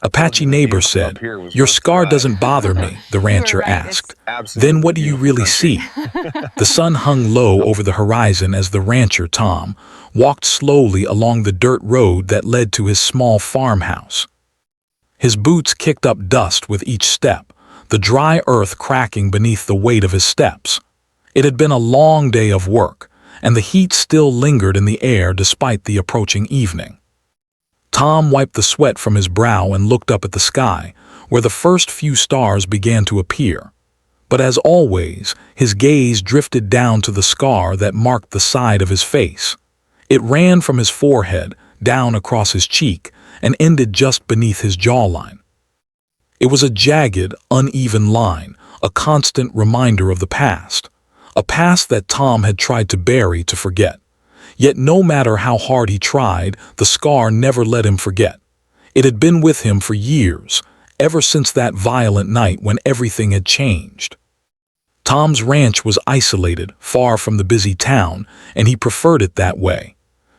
Apache neighbor said. "Your scar doesn't bother me," the rancher asked. "Then what do you really see?" The sun hung low over the horizon as the rancher, Tom, walked slowly along the dirt road that led to his small farmhouse. His boots kicked up dust with each step, the dry earth cracking beneath the weight of his steps. It had been a long day of work, and the heat still lingered in the air despite the approaching evening. Tom wiped the sweat from his brow and looked up at the sky, where the first few stars began to appear. But as always, his gaze drifted down to the scar that marked the side of his face. It ran from his forehead, down across his cheek, and ended just beneath his jawline. It was a jagged, uneven line, a constant reminder of the past. A past that Tom had tried to bury, to forget. Yet no matter how hard he tried, the scar never let him forget. It had been with him for years, ever since that violent night when everything had changed. Tom's ranch was isolated, far from the busy town, and he preferred it that way.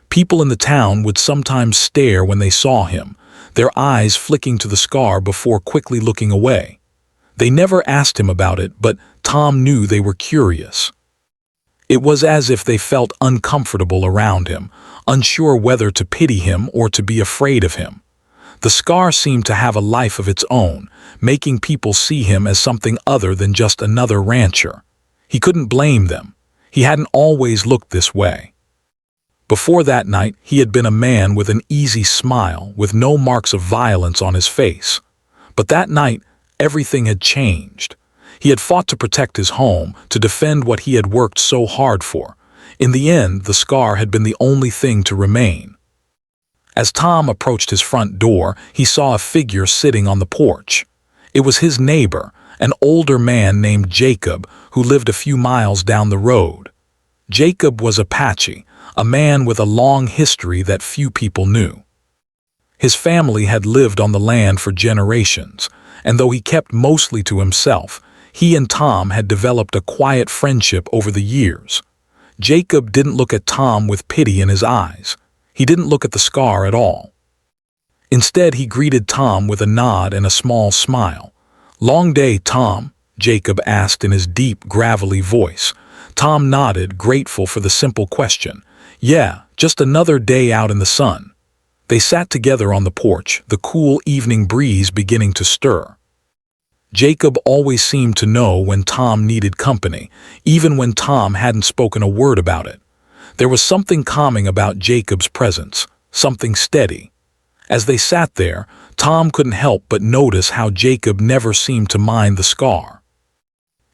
People in the town would sometimes stare when they saw him, their eyes flicking to the scar before quickly looking away. They never asked him about it, but Tom knew they were curious. It was as if they felt uncomfortable around him, unsure whether to pity him or to be afraid of him. The scar seemed to have a life of its own, making people see him as something other than just another rancher. He couldn't blame them. He hadn't always looked this way. Before that night, he had been a man with an easy smile, with no marks of violence on his face. But that night, everything had changed. He had fought to protect his home, to defend what he had worked so hard for. In the end, the scar had been the only thing to remain. As Tom approached his front door, he saw a figure sitting on the porch. It was his neighbor, an older man named Jacob, who lived a few miles down the road. Jacob was Apache, a man with a long history that few people knew. His family had lived on the land for generations, and though he kept mostly to himself, he and Tom had developed a quiet friendship over the years. Jacob didn't look at Tom with pity in his eyes. He didn't look at the scar at all. Instead, he greeted Tom with a nod and a small smile. "Long day, Tom?" Jacob asked in his deep, gravelly voice. Tom nodded, grateful for the simple question. "Yeah, just another day out in the sun." They sat together on the porch, the cool evening breeze beginning to stir. Jacob always seemed to know when Tom needed company, even when Tom hadn't spoken a word about it. There was something calming about Jacob's presence, something steady. As they sat there, Tom couldn't help but notice how Jacob never seemed to mind the scar.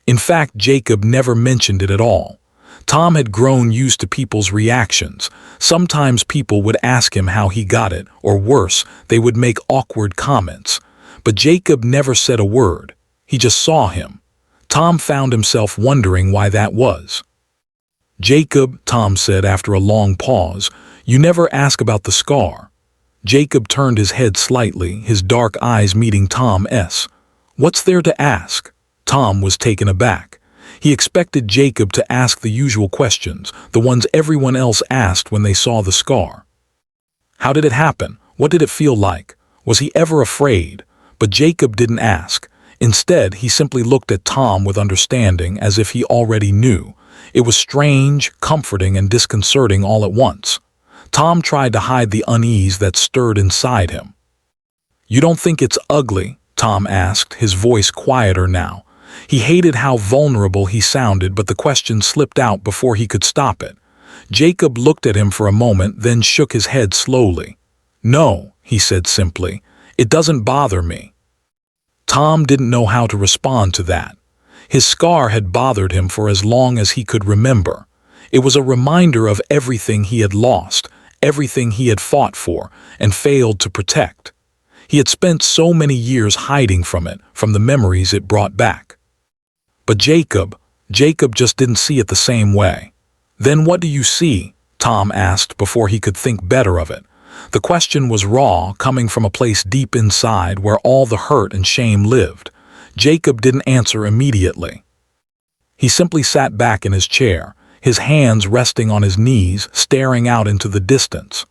In fact, Jacob never mentioned it at all. Tom had grown used to people's reactions. Sometimes people would ask him how he got it, or worse, they would make awkward comments. But Jacob never said a word. He just saw him. Tom found himself wondering why that was. "Jacob," Tom said after a long pause, "you never ask about the scar." Jacob turned his head slightly, his dark eyes meeting Tom's. "What's there to ask?" Tom was taken aback. He expected Jacob to ask the usual questions, the ones everyone else asked when they saw the scar. How did it happen? What did it feel like? Was he ever afraid? But Jacob didn't ask. Instead, he simply looked at Tom with understanding, as if he already knew. It was strange, comforting, and disconcerting all at once. Tom tried to hide the unease that stirred inside him. "You don't think it's ugly?" Tom asked, his voice quieter now. He hated how vulnerable he sounded, but the question slipped out before he could stop it. Jacob looked at him for a moment, then shook his head slowly. "No," he said simply, "it doesn't bother me." Tom didn't know how to respond to that. His scar had bothered him for as long as he could remember. It was a reminder of everything he had lost, everything he had fought for and failed to protect. He had spent so many years hiding from it, from the memories it brought back. But Jacob just didn't see it the same way. "Then what do you see?" Tom asked before he could think better of it. The question was raw, coming from a place deep inside where all the hurt and shame lived. Jacob didn't answer immediately. He simply sat back in his chair, his hands resting on his knees, staring out into the distance.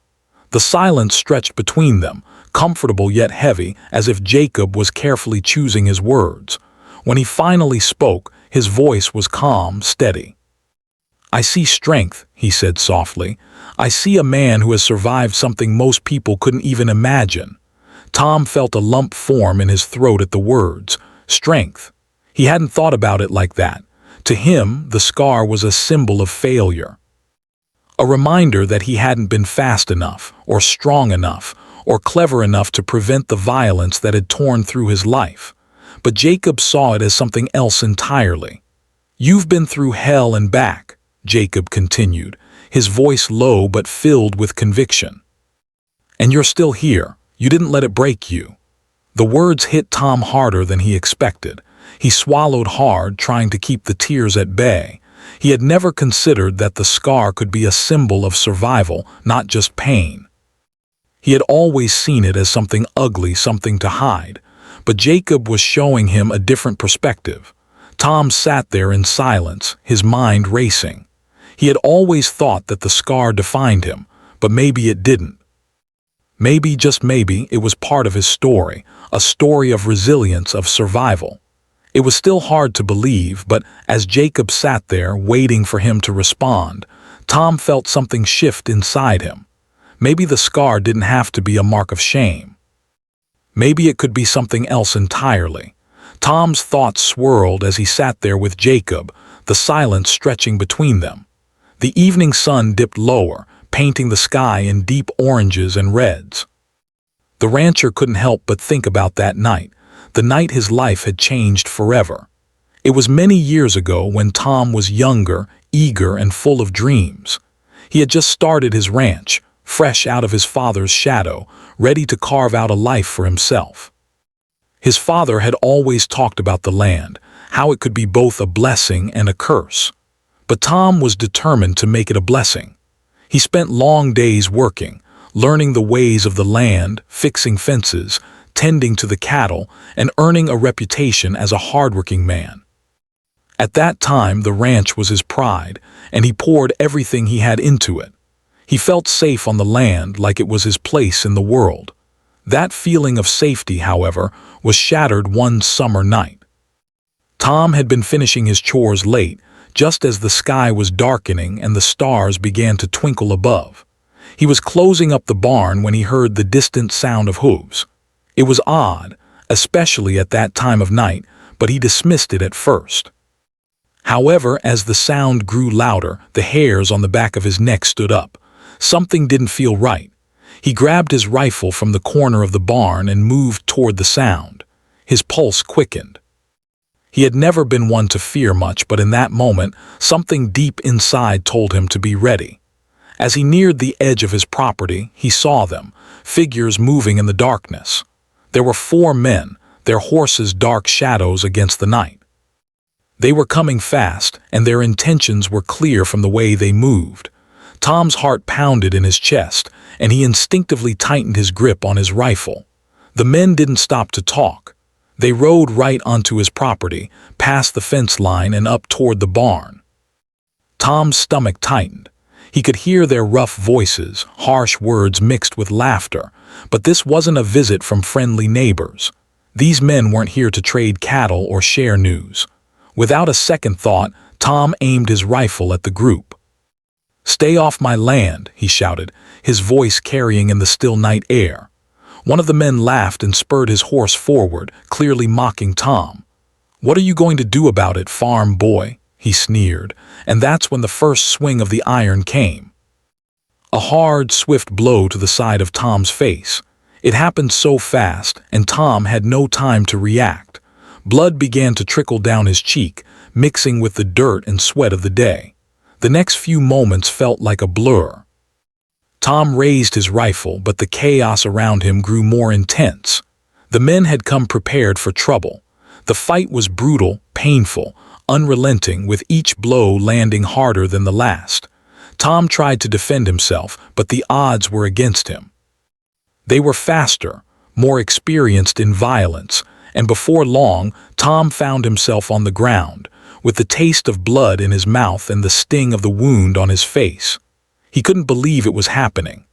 The silence stretched between them, comfortable yet heavy, as if Jacob was carefully choosing his words. When he finally spoke, his voice was calm, steady. "I see strength," he said softly. "I see a man who has survived something most people couldn't even imagine." Tom felt a lump form in his throat at the words. Strength. He hadn't thought about it like that. To him, the scar was a symbol of failure. A reminder that he hadn't been fast enough, or strong enough, or clever enough to prevent the violence that had torn through his life. But Jacob saw it as something else entirely. "You've been through hell and back," Jacob continued, his voice low but filled with conviction. "And you're still here. You didn't let it break you." The words hit Tom harder than he expected. He swallowed hard, trying to keep the tears at bay. He had never considered that the scar could be a symbol of survival, not just pain. He had always seen it as something ugly, something to hide. But Jacob was showing him a different perspective. Tom sat there in silence, his mind racing. He had always thought that the scar defined him, but maybe it didn't. Maybe, just maybe, it was part of his story, a story of resilience, of survival. It was still hard to believe, but as Jacob sat there, waiting for him to respond, Tom felt something shift inside him. Maybe the scar didn't have to be a mark of shame. Maybe it could be something else entirely. Tom's thoughts swirled as he sat there with Jacob, the silence stretching between them. The evening sun dipped lower, painting the sky in deep oranges and reds. The rancher couldn't help but think about that night, the night his life had changed forever. It was many years ago when Tom was younger, eager, and full of dreams. He had just started his ranch, fresh out of his father's shadow, ready to carve out a life for himself. His father had always talked about the land, how it could be both a blessing and a curse. But Tom was determined to make it a blessing. He spent long days working, learning the ways of the land, fixing fences, tending to the cattle, and earning a reputation as a hardworking man. At that time, the ranch was his pride, and he poured everything he had into it. He felt safe on the land, like it was his place in the world. That feeling of safety, however, was shattered one summer night. Tom had been finishing his chores late, just as the sky was darkening and the stars began to twinkle above. He was closing up the barn when he heard the distant sound of hooves. It was odd, especially at that time of night, but he dismissed it at first. However, as the sound grew louder, the hairs on the back of his neck stood up. Something didn't feel right. He grabbed his rifle from the corner of the barn and moved toward the sound. His pulse quickened. He had never been one to fear much, but in that moment, something deep inside told him to be ready. As he neared the edge of his property, he saw them, figures moving in the darkness. There were 4 men, their horses dark shadows against the night. They were coming fast, and their intentions were clear from the way they moved. Tom's heart pounded in his chest, and he instinctively tightened his grip on his rifle. The men didn't stop to talk. They rode right onto his property, past the fence line and up toward the barn. Tom's stomach tightened. He could hear their rough voices, harsh words mixed with laughter, but this wasn't a visit from friendly neighbors. These men weren't here to trade cattle or share news. Without a second thought, Tom aimed his rifle at the group. "Stay off my land," he shouted, his voice carrying in the still night air. One of the men laughed and spurred his horse forward, clearly mocking Tom. "What are you going to do about it, farm boy?" he sneered, and that's when the first swing of the iron came. A hard, swift blow to the side of Tom's face. It happened so fast, and Tom had no time to react. Blood began to trickle down his cheek, mixing with the dirt and sweat of the day. The next few moments felt like a blur. Tom raised his rifle, but the chaos around him grew more intense. The men had come prepared for trouble. The fight was brutal, painful, unrelenting, with each blow landing harder than the last. Tom tried to defend himself, but the odds were against him. They were faster, more experienced in violence, and before long, Tom found himself on the ground, with the taste of blood in his mouth and the sting of the wound on his face. He couldn't believe it was happening.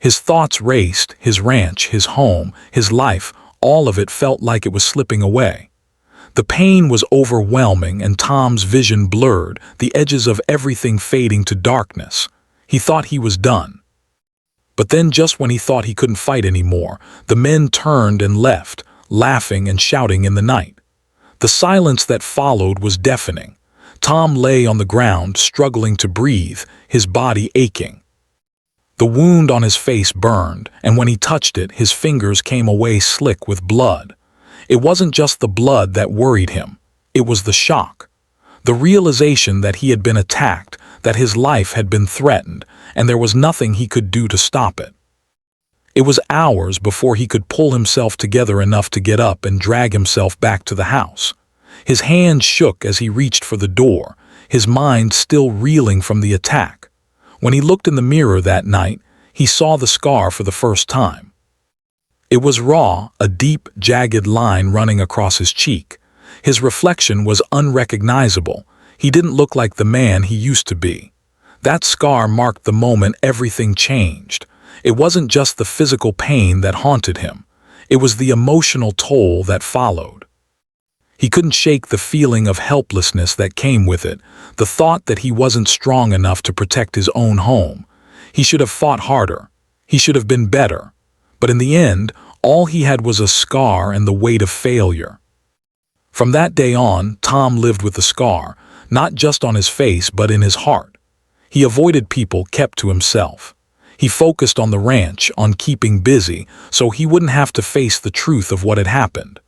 His thoughts raced, his ranch, his home, his life, all of it felt like it was slipping away. The pain was overwhelming and Tom's vision blurred, the edges of everything fading to darkness. He thought he was done. But then just when he thought he couldn't fight anymore, the men turned and left, laughing and shouting in the night. The silence that followed was deafening. Tom lay on the ground, struggling to breathe, his body aching. The wound on his face burned, and when he touched it, his fingers came away slick with blood. It wasn't just the blood that worried him. It was the shock. The realization that he had been attacked, that his life had been threatened, and there was nothing he could do to stop it. It was hours before he could pull himself together enough to get up and drag himself back to the house. His hands shook as he reached for the door, his mind still reeling from the attack. When he looked in the mirror that night, he saw the scar for the first time. It was raw, a deep, jagged line running across his cheek. His reflection was unrecognizable. He didn't look like the man he used to be. That scar marked the moment everything changed. It wasn't just the physical pain that haunted him. It was the emotional toll that followed. He couldn't shake the feeling of helplessness that came with it, the thought that he wasn't strong enough to protect his own home. He should have fought harder. He should have been better. But in the end, all he had was a scar and the weight of failure. From that day on, Tom lived with the scar, not just on his face but in his heart. He avoided people, kept to himself. He focused on the ranch, on keeping busy, so he wouldn't have to face the truth of what had happened.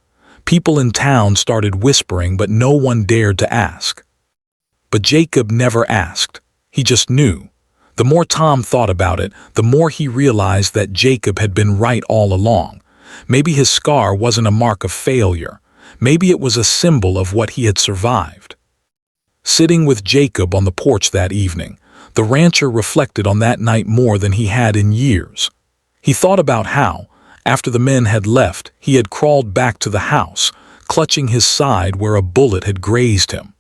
People in town started whispering, but no one dared to ask. But Jacob never asked. He just knew. The more Tom thought about it, the more he realized that Jacob had been right all along. Maybe his scar wasn't a mark of failure. Maybe it was a symbol of what he had survived. Sitting with Jacob on the porch that evening, the rancher reflected on that night more than he had in years. He thought about how, after the men had left, he had crawled back to the house, clutching his side where a bullet had grazed him.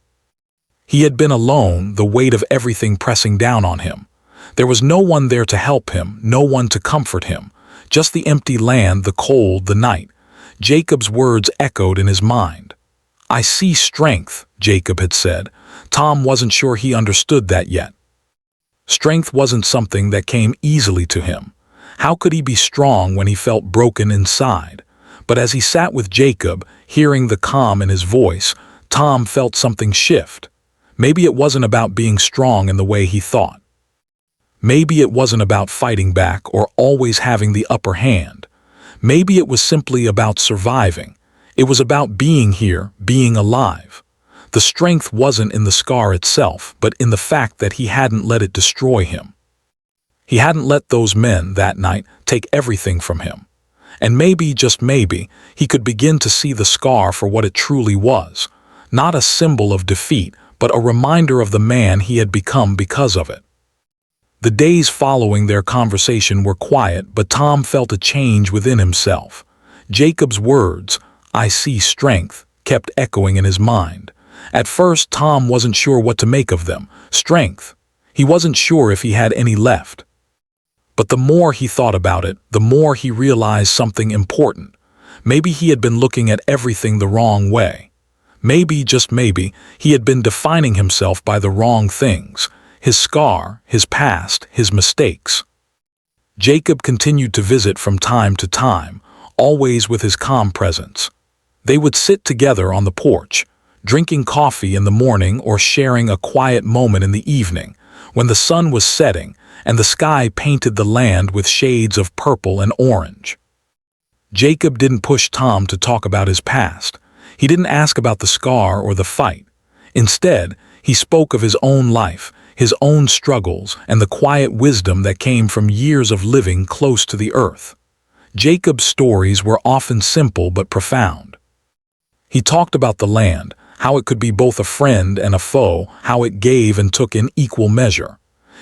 He had been alone, the weight of everything pressing down on him. There was no one there to help him, no one to comfort him, just the empty land, the cold, the night. Jacob's words echoed in his mind. "I see strength," Jacob had said. Tom wasn't sure he understood that yet. Strength wasn't something that came easily to him. How could he be strong when he felt broken inside? But as he sat with Jacob, hearing the calm in his voice, Tom felt something shift. Maybe it wasn't about being strong in the way he thought. Maybe it wasn't about fighting back or always having the upper hand. Maybe it was simply about surviving. It was about being here, being alive. The strength wasn't in the scar itself, but in the fact that he hadn't let it destroy him. He hadn't let those men that night take everything from him. And maybe, just maybe, he could begin to see the scar for what it truly was. Not a symbol of defeat, but a reminder of the man he had become because of it. The days following their conversation were quiet, but Tom felt a change within himself. Jacob's words, "I see strength," kept echoing in his mind. At first, Tom wasn't sure what to make of them. Strength. He wasn't sure if he had any left. But the more he thought about it, the more he realized something important. Maybe he had been looking at everything the wrong way. Maybe, just maybe, he had been defining himself by the wrong things. His scar, his past, his mistakes. Jacob continued to visit from time to time, always with his calm presence. They would sit together on the porch, drinking coffee in the morning or sharing a quiet moment in the evening, when the sun was setting and the sky painted the land with shades of purple and orange. Jacob didn't push Tom to talk about his past. He didn't ask about the scar or the fight. Instead, he spoke of his own life, his own struggles, and the quiet wisdom that came from years of living close to the earth. Jacob's stories were often simple but profound. He talked about the land, how it could be both a friend and a foe, how it gave and took in equal measure.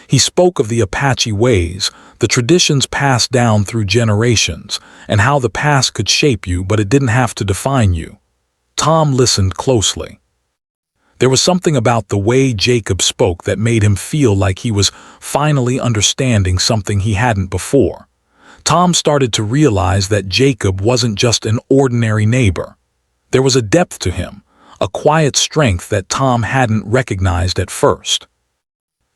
He spoke of the Apache ways, the traditions passed down through generations, and how the past could shape you but it didn't have to define you. Tom listened closely. There was something about the way Jacob spoke that made him feel like he was finally understanding something he hadn't before. Tom started to realize that Jacob wasn't just an ordinary neighbor. There was a depth to him, a quiet strength that Tom hadn't recognized at first.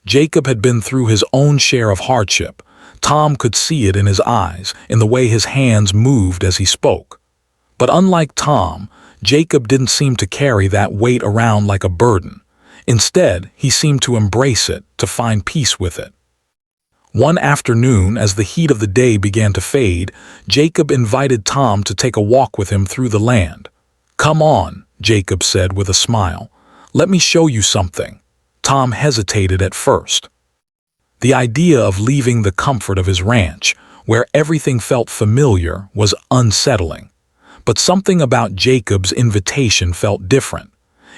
Jacob had been through his own share of hardship. Tom could see it in his eyes, in the way his hands moved as he spoke. But unlike Tom, Jacob didn't seem to carry that weight around like a burden. Instead, he seemed to embrace it, to find peace with it. One afternoon, as the heat of the day began to fade, Jacob invited Tom to take a walk with him through the land. "Come on," Jacob said with a smile. "Let me show you something." Tom hesitated at first. The idea of leaving the comfort of his ranch, where everything felt familiar, was unsettling. But something about Jacob's invitation felt different.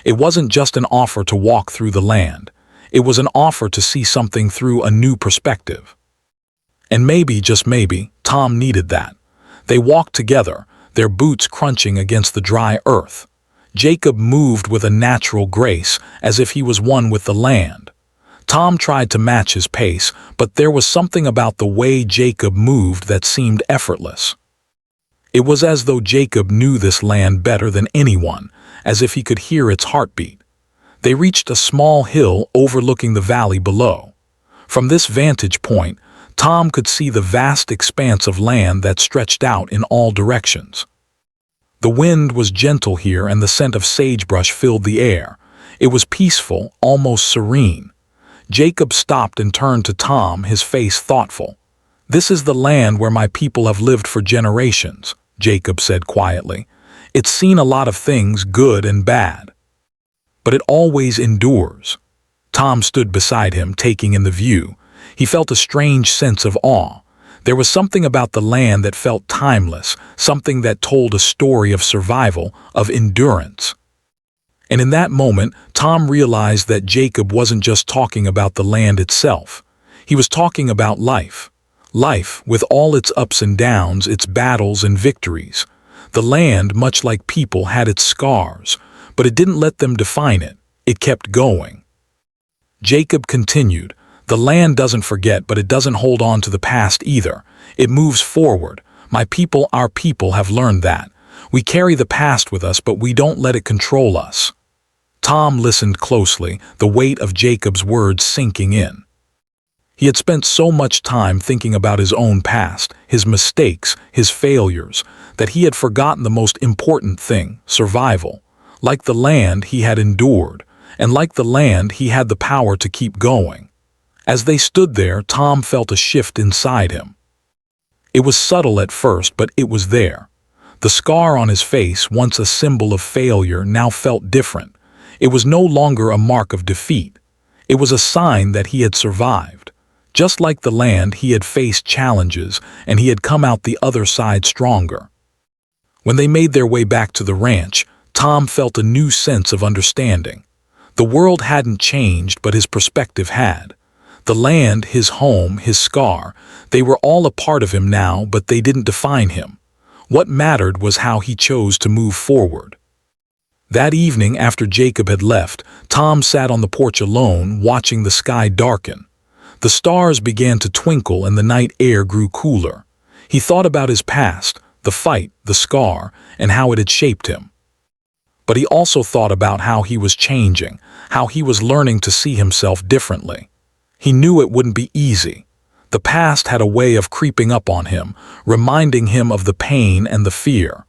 It wasn't just an offer to walk through the land. It was an offer to see something through a new perspective. And maybe, just maybe, Tom needed that. They walked together, their boots crunching against the dry earth. Jacob moved with a natural grace, as if he was one with the land. Tom tried to match his pace, but there was something about the way Jacob moved that seemed effortless. It was as though Jacob knew this land better than anyone, as if he could hear its heartbeat. They reached a small hill overlooking the valley below. From this vantage point, Tom could see the vast expanse of land that stretched out in all directions. The wind was gentle here and the scent of sagebrush filled the air. It was peaceful, almost serene. Jacob stopped and turned to Tom, his face thoughtful. "This is the land where my people have lived for generations," Jacob said quietly. "It's seen a lot of things, good and bad. But it always endures." Tom stood beside him, taking in the view. He felt a strange sense of awe. There was something about the land that felt timeless, something that told a story of survival, of endurance. And in that moment, Tom realized that Jacob wasn't just talking about the land itself. He was talking about life. Life, with all its ups and downs, its battles and victories. The land, much like people, had its scars, but it didn't let them define it. It kept going. Jacob continued, "The land doesn't forget, but it doesn't hold on to the past either. It moves forward. My people, our people, have learned that. We carry the past with us, but we don't let it control us." Tom listened closely, the weight of Jacob's words sinking in. He had spent so much time thinking about his own past, his mistakes, his failures, that he had forgotten the most important thing, survival. Like the land, he had endured, and like the land, he had the power to keep going. As they stood there, Tom felt a shift inside him. It was subtle at first, but it was there. The scar on his face, once a symbol of failure, now felt different. It was no longer a mark of defeat. It was a sign that he had survived. Just like the land, he had faced challenges, and he had come out the other side stronger. When they made their way back to the ranch, Tom felt a new sense of understanding. The world hadn't changed, but his perspective had. The land, his home, his scar, they were all a part of him now, but they didn't define him. What mattered was how he chose to move forward. That evening, after Jacob had left, Tom sat on the porch alone, watching the sky darken. The stars began to twinkle and the night air grew cooler. He thought about his past, the fight, the scar, and how it had shaped him. But he also thought about how he was changing, how he was learning to see himself differently. He knew it wouldn't be easy. The past had a way of creeping up on him, reminding him of the pain and the fear.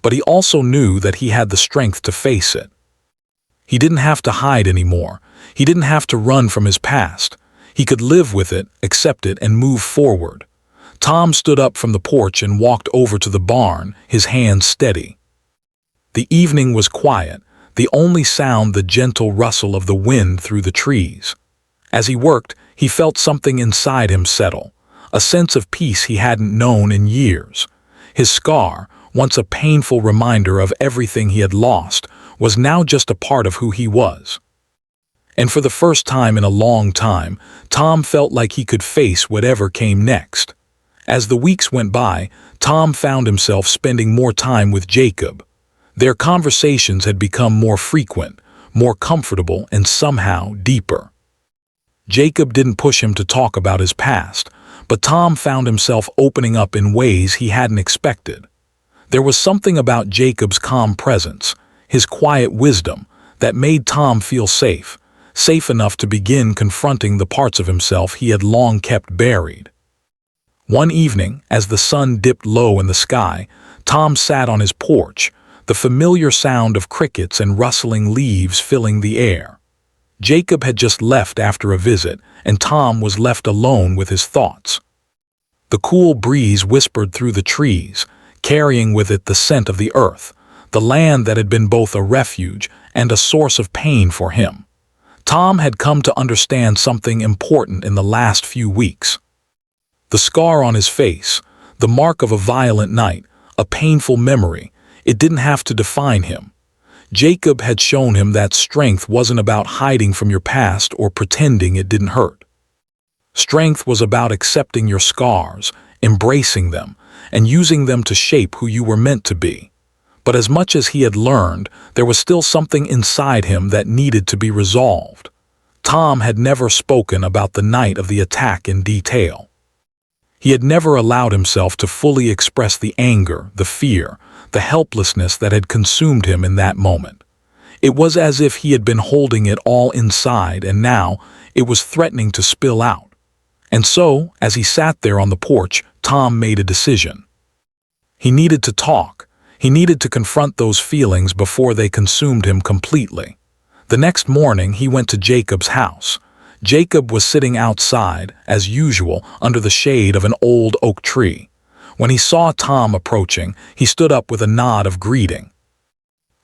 But he also knew that he had the strength to face it. He didn't have to hide anymore. He didn't have to run from his past. He could live with it, accept it, and move forward. Tom stood up from the porch and walked over to the barn, his hands steady. The evening was quiet, the only sound the gentle rustle of the wind through the trees. As he worked, he felt something inside him settle, a sense of peace he hadn't known in years. His scar, once a painful reminder of everything he had lost, was now just a part of who he was. And for the first time in a long time, Tom felt like he could face whatever came next. As the weeks went by, Tom found himself spending more time with Jacob. Their conversations had become more frequent, more comfortable, and somehow deeper. Jacob didn't push him to talk about his past, But Tom found himself opening up in ways he hadn't expected. There was something about Jacob's calm presence, his quiet wisdom, that made Tom feel safe, safe enough to begin confronting the parts of himself he had long kept buried. One evening, as the sun dipped low in the sky, Tom sat on his porch, the familiar sound of crickets and rustling leaves filling the air. Jacob had just left after a visit, and Tom was left alone with his thoughts. The cool breeze whispered through the trees, carrying with it the scent of the earth, the land that had been both a refuge and a source of pain for him. Tom had come to understand something important in the last few weeks. The scar on his face, the mark of a violent night, a painful memory, it didn't have to define him. Jacob had shown him that strength wasn't about hiding from your past or pretending it didn't hurt. Strength was about accepting your scars, embracing them, and using them to shape who you were meant to be. But as much as he had learned, there was still something inside him that needed to be resolved. Tom had never spoken about the night of the attack in detail. He had never allowed himself to fully express the anger, the fear, the helplessness that had consumed him in that moment. It was as if he had been holding it all inside, and now it was threatening to spill out. And so, as he sat there on the porch, Tom made a decision. He needed to talk. He needed to confront those feelings before they consumed him completely. The next morning, he went to Jacob's house. Jacob was sitting outside, as usual, under the shade of an old oak tree. When he saw Tom approaching, he stood up with a nod of greeting.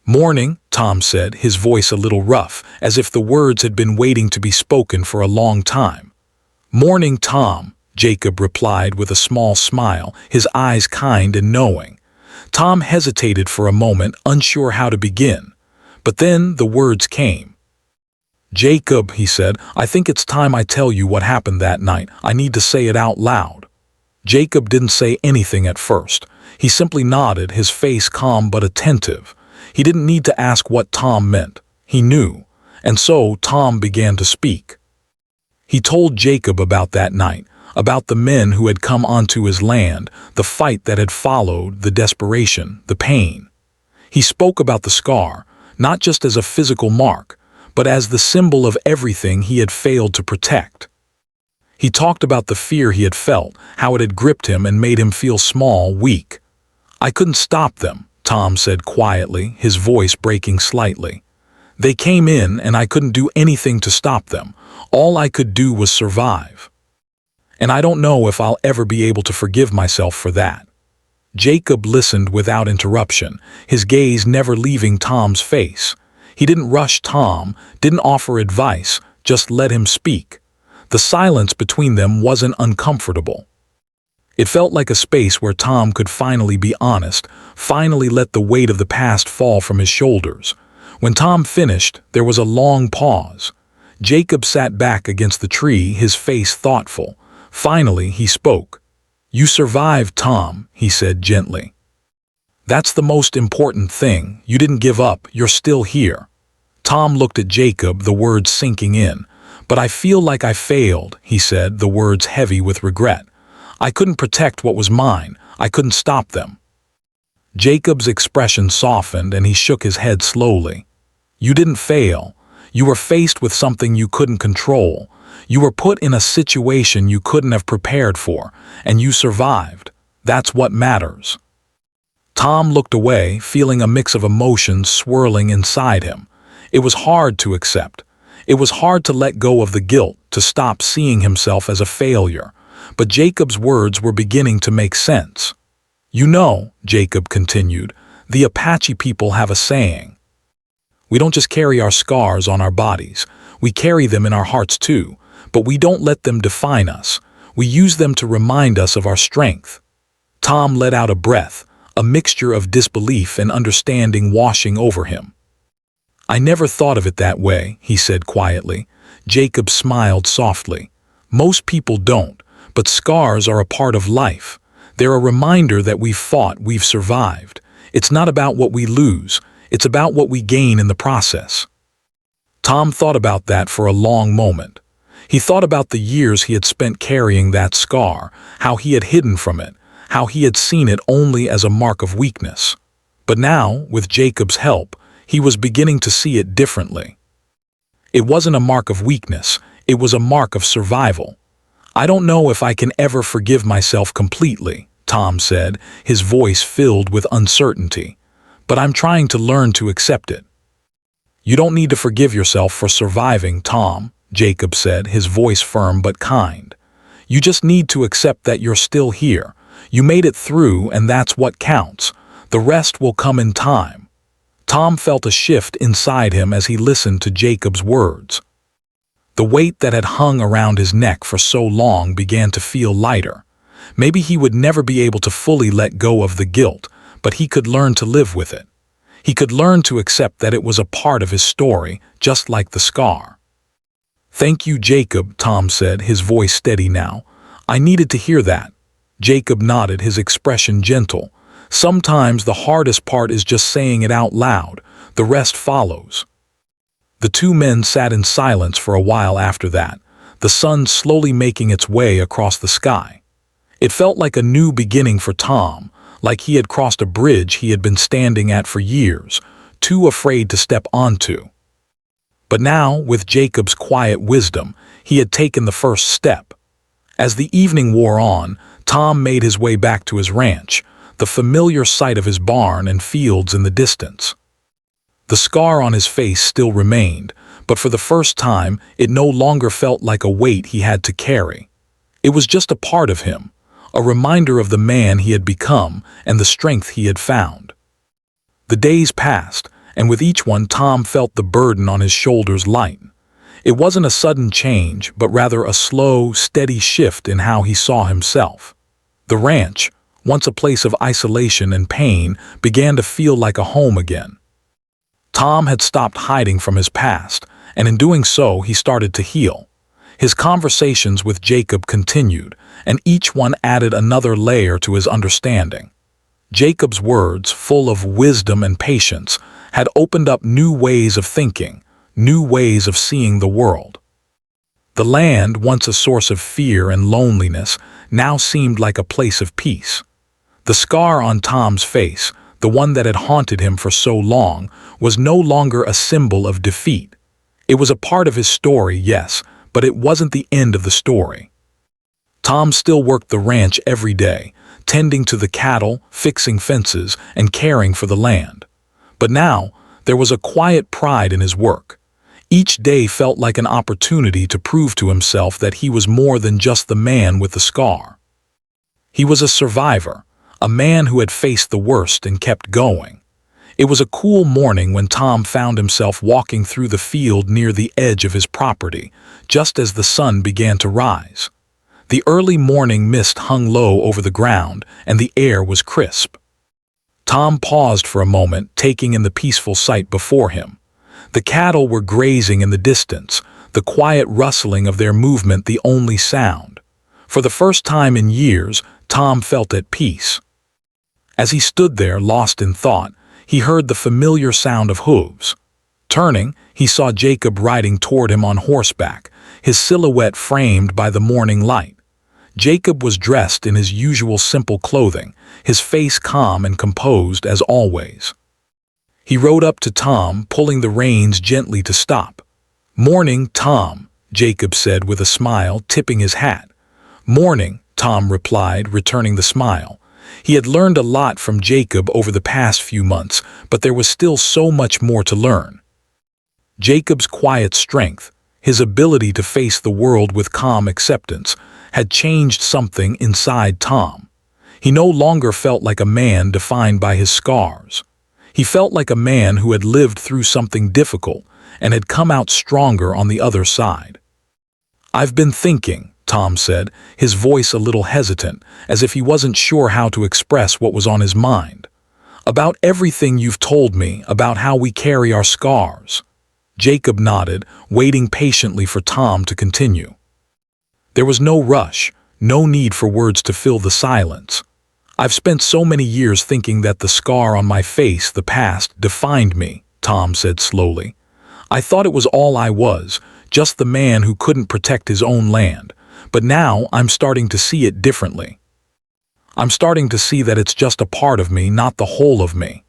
"Morning," Tom said, his voice a little rough, as if the words had been waiting to be spoken for a long time. "Morning, Tom," Jacob replied with a small smile, his eyes kind and knowing. Tom hesitated for a moment, unsure how to begin. But then the words came. "Jacob," he said, "I think it's time I tell you what happened that night. I need to say it out loud." Jacob didn't say anything at first. He simply nodded, his face calm but attentive. He didn't need to ask what Tom meant. He knew. And so Tom began to speak. He told Jacob about that night, about the men who had come onto his land, the fight that had followed, the desperation, the pain. He spoke about the scar, not just as a physical mark, but as the symbol of everything he had failed to protect. He talked about the fear he had felt, how it had gripped him and made him feel small, weak. "I couldn't stop them," Tom said quietly, his voice breaking slightly. "They came in and I couldn't do anything to stop them. All I could do was survive. And I don't know if I'll ever be able to forgive myself for that." Jacob listened without interruption, his gaze never leaving Tom's face. He didn't rush Tom, didn't offer advice, just let him speak. The silence between them wasn't uncomfortable. It felt like a space where Tom could finally be honest, finally let the weight of the past fall from his shoulders. When Tom finished, there was a long pause. Jacob sat back against the tree, his face thoughtful. Finally, he spoke. "You survived, Tom," he said gently. "That's the most important thing. You didn't give up, you're still here." Tom looked at Jacob, the words sinking in. "But I feel like I failed," he said, the words heavy with regret. "I couldn't protect what was mine. I couldn't stop them." Jacob's expression softened and he shook his head slowly. "You didn't fail. You were faced with something you couldn't control. You were put in a situation you couldn't have prepared for, and you survived. That's what matters." Tom looked away, feeling a mix of emotions swirling inside him. It was hard to accept. It was hard to let go of the guilt, to stop seeing himself as a failure. But Jacob's words were beginning to make sense. "You know," Jacob continued, "the Apache people have a saying. We don't just carry our scars on our bodies. We carry them in our hearts too, but we don't let them define us. We use them to remind us of our strength." Tom let out a breath, a mixture of disbelief and understanding washing over him. "I never thought of it that way," he said quietly. Jacob smiled softly. "Most people don't, but scars are a part of life. They're a reminder that we've fought, we've survived. It's not about what we lose, it's about what we gain in the process." Tom thought about that for a long moment. He thought about the years he had spent carrying that scar, how he had hidden from it, how he had seen it only as a mark of weakness. But now, with Jacob's help, he was beginning to see it differently. It wasn't a mark of weakness, it was a mark of survival. "I don't know if I can ever forgive myself completely," Tom said, his voice filled with uncertainty. "But I'm trying to learn to accept it." "You don't need to forgive yourself for surviving, Tom," Jacob said, his voice firm but kind. "You just need to accept that you're still here. You made it through, and that's what counts. The rest will come in time." Tom felt a shift inside him as he listened to Jacob's words. The weight that had hung around his neck for so long began to feel lighter. Maybe he would never be able to fully let go of the guilt, but he could learn to live with it. He could learn to accept that it was a part of his story, just like the scar. "Thank you, Jacob," Tom said, his voice steady now. "I needed to hear that." Jacob nodded, his expression gentle. "Sometimes the hardest part is just saying it out loud. The rest follows." The two men sat in silence for a while after that, the sun slowly making its way across the sky. It felt like a new beginning for Tom, like he had crossed a bridge he had been standing at for years, too afraid to step onto. But now, with Jacob's quiet wisdom, he had taken the first step. As the evening wore on, Tom made his way back to his ranch, the familiar sight of his barn and fields in the distance. The scar on his face still remained, but for the first time it no longer felt like a weight he had to carry. It was just a part of him, a reminder of the man he had become and the strength he had found. The days passed, and with each one Tom felt the burden on his shoulders lighten. It wasn't a sudden change, but rather a slow, steady shift in how he saw himself. The ranch, once a place of isolation and pain, began to feel like a home again. Tom had stopped hiding from his past, and in doing so he started to heal. His conversations with Jacob continued, and each one added another layer to his understanding. Jacob's words, full of wisdom and patience, had opened up new ways of thinking, new ways of seeing the world. The land, once a source of fear and loneliness, now seemed like a place of peace. The scar on Tom's face, the one that had haunted him for so long, was no longer a symbol of defeat. It was a part of his story, yes, but it wasn't the end of the story. Tom still worked the ranch every day, tending to the cattle, fixing fences, and caring for the land. But now, there was a quiet pride in his work. Each day felt like an opportunity to prove to himself that he was more than just the man with the scar. He was a survivor, a man who had faced the worst and kept going. It was a cool morning when Tom found himself walking through the field near the edge of his property, just as the sun began to rise. The early morning mist hung low over the ground, and the air was crisp. Tom paused for a moment, taking in the peaceful sight before him. The cattle were grazing in the distance, the quiet rustling of their movement the only sound. For the first time in years, Tom felt at peace. As he stood there, lost in thought, he heard the familiar sound of hooves. Turning, he saw Jacob riding toward him on horseback, his silhouette framed by the morning light. Jacob was dressed in his usual simple clothing, his face calm and composed as always. He rode up to Tom, pulling the reins gently to stop. "Morning, Tom," Jacob said with a smile, tipping his hat. "Morning," Tom replied, returning the smile. He had learned a lot from Jacob over the past few months, but there was still so much more to learn. Jacob's quiet strength, his ability to face the world with calm acceptance, had changed something inside Tom. He no longer felt like a man defined by his scars. He felt like a man who had lived through something difficult and had come out stronger on the other side. "I've been thinking," Tom said, his voice a little hesitant, as if he wasn't sure how to express what was on his mind. "About everything you've told me, about how we carry our scars." Jacob nodded, waiting patiently for Tom to continue. There was no rush, no need for words to fill the silence. "I've spent so many years thinking that the scar on my face, the past, defined me," Tom said slowly. "I thought it was all I was, just the man who couldn't protect his own land. But now I'm starting to see it differently. I'm starting to see that it's just a part of me, not the whole of me.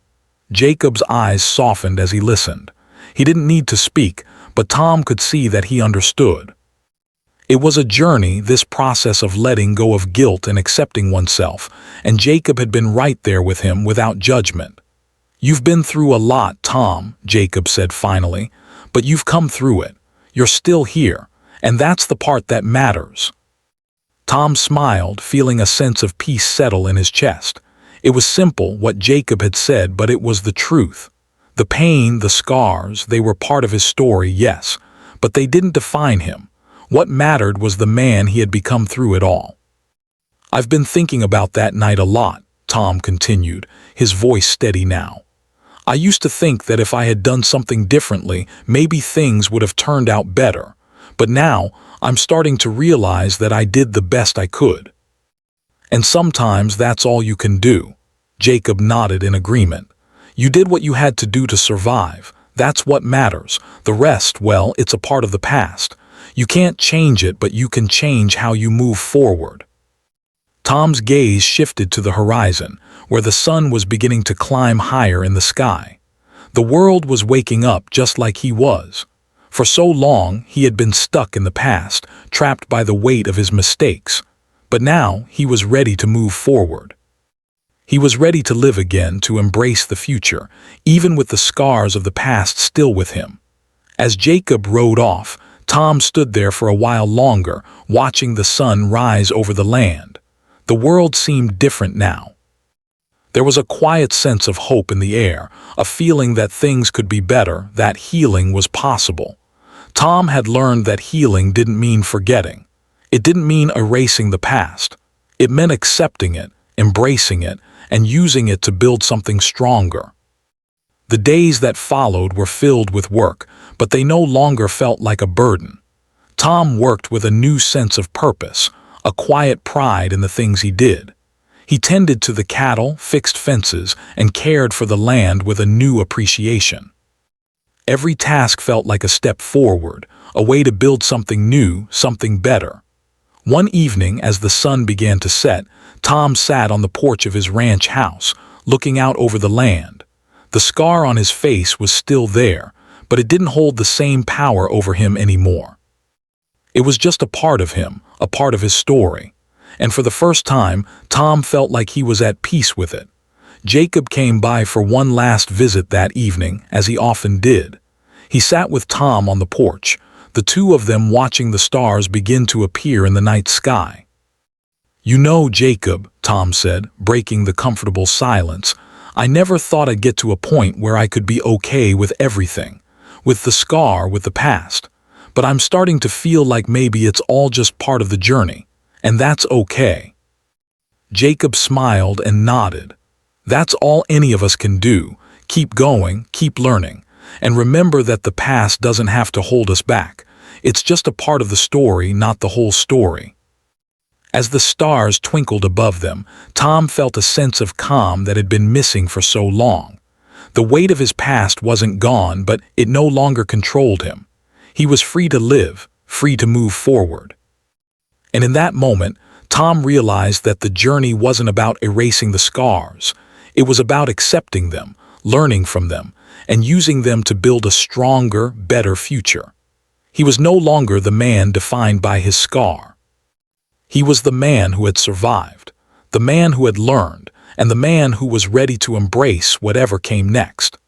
Jacob's eyes softened as he listened. He didn't need to speak, but Tom could see that he understood. It was a journey, this process of letting go of guilt and accepting oneself, and Jacob had been right there with him without judgment. "You've been through a lot, Tom," Jacob said finally, "but you've come through it. You're still here, and that's the part that matters." Tom smiled, feeling a sense of peace settle in his chest. It was simple, what Jacob had said, but it was the truth. The pain, the scars, they were part of his story, yes, but they didn't define him. What mattered was the man he had become through it all. "I've been thinking about that night a lot," Tom continued, his voice steady now. "I used to think that if I had done something differently, maybe things would have turned out better. But now, I'm starting to realize that I did the best I could. And sometimes that's all you can do." Jacob nodded in agreement. "You did what you had to do to survive. That's what matters. The rest, well, it's a part of the past. You can't change it, but you can change how you move forward." Tom's gaze shifted to the horizon, where the sun was beginning to climb higher in the sky. The world was waking up just like he was. For so long, he had been stuck in the past, trapped by the weight of his mistakes. But now, he was ready to move forward. He was ready to live again, to embrace the future, even with the scars of the past still with him. As Jacob rode off, Tom stood there for a while longer, watching the sun rise over the land. The world seemed different now. There was a quiet sense of hope in the air, a feeling that things could be better, that healing was possible. Tom had learned that healing didn't mean forgetting. It didn't mean erasing the past. It meant accepting it, embracing it, and using it to build something stronger. The days that followed were filled with work, but they no longer felt like a burden. Tom worked with a new sense of purpose, a quiet pride in the things he did. He tended to the cattle, fixed fences, and cared for the land with a new appreciation. Every task felt like a step forward, a way to build something new, something better. One evening, as the sun began to set, Tom sat on the porch of his ranch house, looking out over the land. The scar on his face was still there, but it didn't hold the same power over him anymore. It was just a part of him, a part of his story. And for the first time, Tom felt like he was at peace with it. Jacob came by for one last visit that evening, as he often did. He sat with Tom on the porch, the two of them watching the stars begin to appear in the night sky. "You know, Jacob," Tom said, breaking the comfortable silence, "I never thought I'd get to a point where I could be okay with everything, with the scar, with the past. But I'm starting to feel like maybe it's all just part of the journey, and that's okay." Jacob smiled and nodded. "That's all any of us can do. Keep going, keep learning, and remember that the past doesn't have to hold us back. It's just a part of the story, not the whole story." As the stars twinkled above them, Tom felt a sense of calm that had been missing for so long. The weight of his past wasn't gone, but it no longer controlled him. He was free to live, free to move forward. And in that moment, Tom realized that the journey wasn't about erasing the scars. It was about accepting them, learning from them, and using them to build a stronger, better future. He was no longer the man defined by his scar. He was the man who had survived, the man who had learned, and the man who was ready to embrace whatever came next.